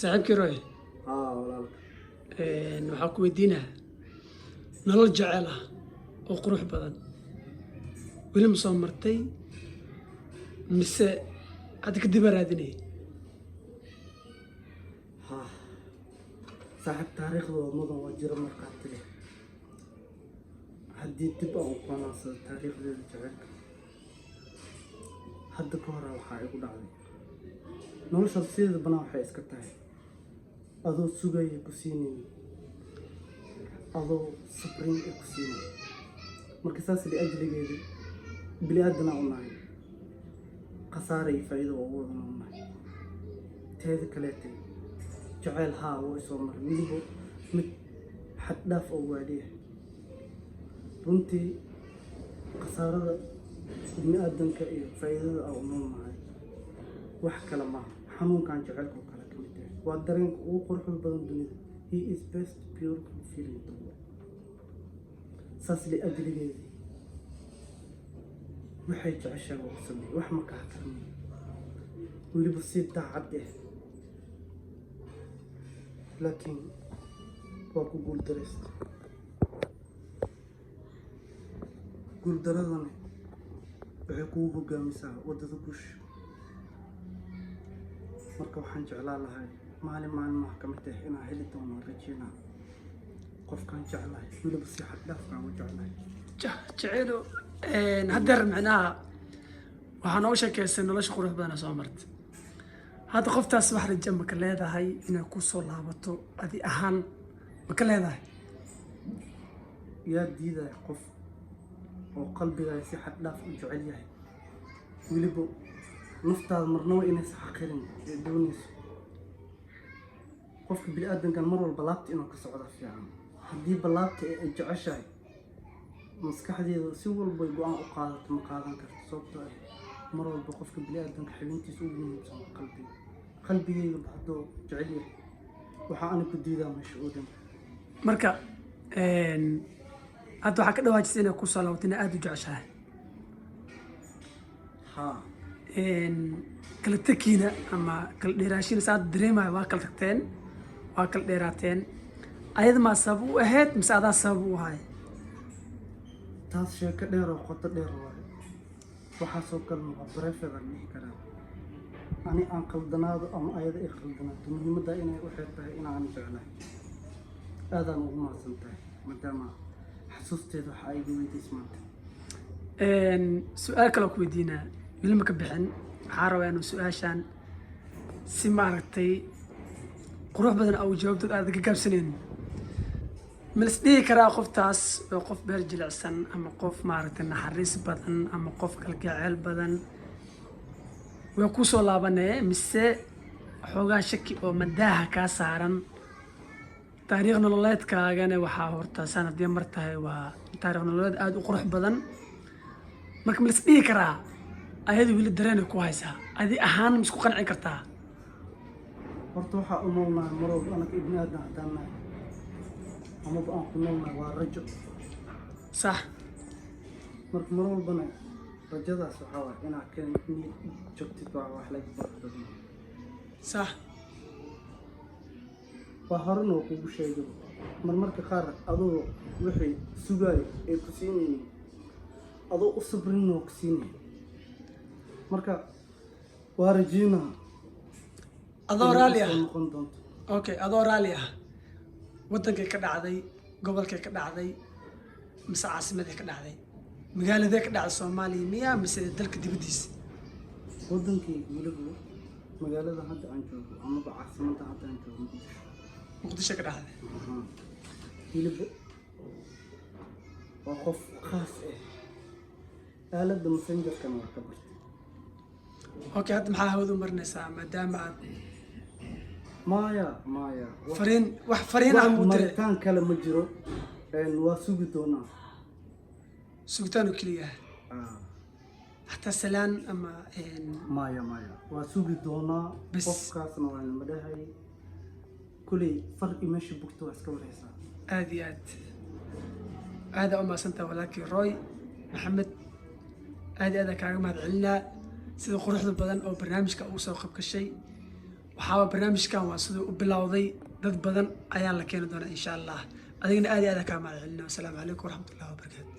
saaxiibkii roy walaalka waxaa ku weydiinaa nolol jecel ah oo qurux badan weli ma soo martay mise hadda kadib aa raadinay saaxiib taariikhdooda mudan waa jiro markaa tiri haddii dib aan u qanacsado taariikhdeeda jecelka hadda ka hore waxaa igu dhacday noloshaas sideeda banaan waxay iska tahay adoo sugaya ku siinay adoo sabrin ee ku siinay marka saas liajligeeda bini aadana u nahay khasaare iyo faa'iido waa wadana u nahay teeda kaleetay jacayl haa wuu isoo maray weliba mid xad dhaaf oo waaliya runtii khasaarada bini aadanka iyo faa'iidada aan u noolnahay wax kale maaha xanuunkan jacaylka oo kale ka mid yahay waa dareenka ugu quruxda badan dunida he is best beautiful feeling in the world saas liajligeeda waxay jeceshahay waa u sameeyey wax ma kaa karmay weliba si daacad ah laakiin waa ku guuldaraysta guuldaradana waxay kugu hogaamisaa waddada guusha marka waxaan jeclaan lahay maalin maalmaha ka mid ah inaan heli doono rajeynaa qofkaan jeclahay weliba si xad dhaafkaan u jeclahay jaceylo haddeer micnaha waxaa nooga sheekaysay nolosha qurux badana soo marta hadda qoftaas wax raja maka leedahay inay ku soo laabato adi ahaan maka leedahay yaa diidaya qof oo qalbigaaga si xad dhaaf u jecel yahay weliba naftaada marnaba inaysa xaqirin ee doonayso qofka bini aadankan mar walba laabta inuu ka socda fiican haddii balaabta ay jeceshahay maskaxdeeda si walbay go-aan u qaadato ma qaadan karto sababtoo ah mar walba qofka bini aadanka xibintiisa ugu muhiimsan qalbiga qalbigeyga hadduu jecel yahay waxaa ana ku diidaa meesha oo dhan marka hadda waxaa ka dhawaajisa inay ku soo laabato inay aada u jeceshahay haa kala takiina ama kala dheeraashina saad dareemayo waa kala tagteen waa kala dheeraateen ayada maa sabab u ahayd mise adaa sabab u ahay taas sheeko dheer oo qoto dheer waayo waxaasoo kale noqo barefedan dhihi karaa ani aan qaldanaado ama ayada ay qaldanaato muhiimadda inay u xeer tahay inaan jeclahay aadaan ugu mahadsan tahay maadaama xasuusteeda waxa ay iga weydiis maanta su-aal kaloo ku weydiinaa weli ma ka bixin waxaa rabaa inuu su-aashaan si maaragtay qurux badan au jawaabtood aada ka gaabsanaynin ma lis dhihi karaa qoftaas oo qof beer jilicsan ama qof maaragtay naxariis badan ama qof kalgaceel badan way ku soo laabanee mise xoogaa shaki oo madaaha kaa saaran taariikh nololeedkaagana waxaa horta saan haddii mar tahay waa taariikh nololeed aada u qurux badan marka ma lis dhihi karaa ayadu weli dareenay ku haysaa adi ahaan ma isku qanci kartaa horta waxaa u noolnahay mar walba anaka ibni aadan haddaan nahay amaba aan ku noolnahay waa rajo sax marka mar walbana rajadaas waxaa waay inaad ka niyad joogtid baa wax laga barbadan sax waa horena waa kugu sheegay marmarka qaar adoo wixii sugaayo ay ku siinayeen adoo u sabrinna waa ku siinaya marka waa rajiinaa adoo raalli ah noqon doonto okay adoo raalli ah waddankay ka dhacday gobolkay ka dhacday mise caasimaday ka dhacday magaaladee ka dhacday soomaaliya miyaa mise dalka dibaddiisa waddankii weliba magaalada hadda aan joogo amaba caasimadda hadda aan joogo muqdisho ka dhacday weliba waa qof khaas ah aaladda messengerkana waa ka bartay okay hadda maxaa hawada u marinaysaa maadaama aad maya fariin wax fariin aan u diray maritaan kale ma jiro waa sugi doonaa sugitaan oo keliya hataa salaan ama maya waa sugi doonaa Bas. qofkaasna waa madhahay kuley farqi meesha bugta waa iska wareysaa aad iyo aada u mahadsantaha walaalkii roy maxamed aad iyo aad kaaga mahad celinaa sida quruxda badan oo barnaamijka ugu soo qabkashay waxaa barnaamijkan waa siduu u bilowday dad badan ayaa la keeni doonaa insha allah adigana aad iyo aad kaa mahad celinaa. Wasalaamu calaykum waraxmatullahi wabarakaatu.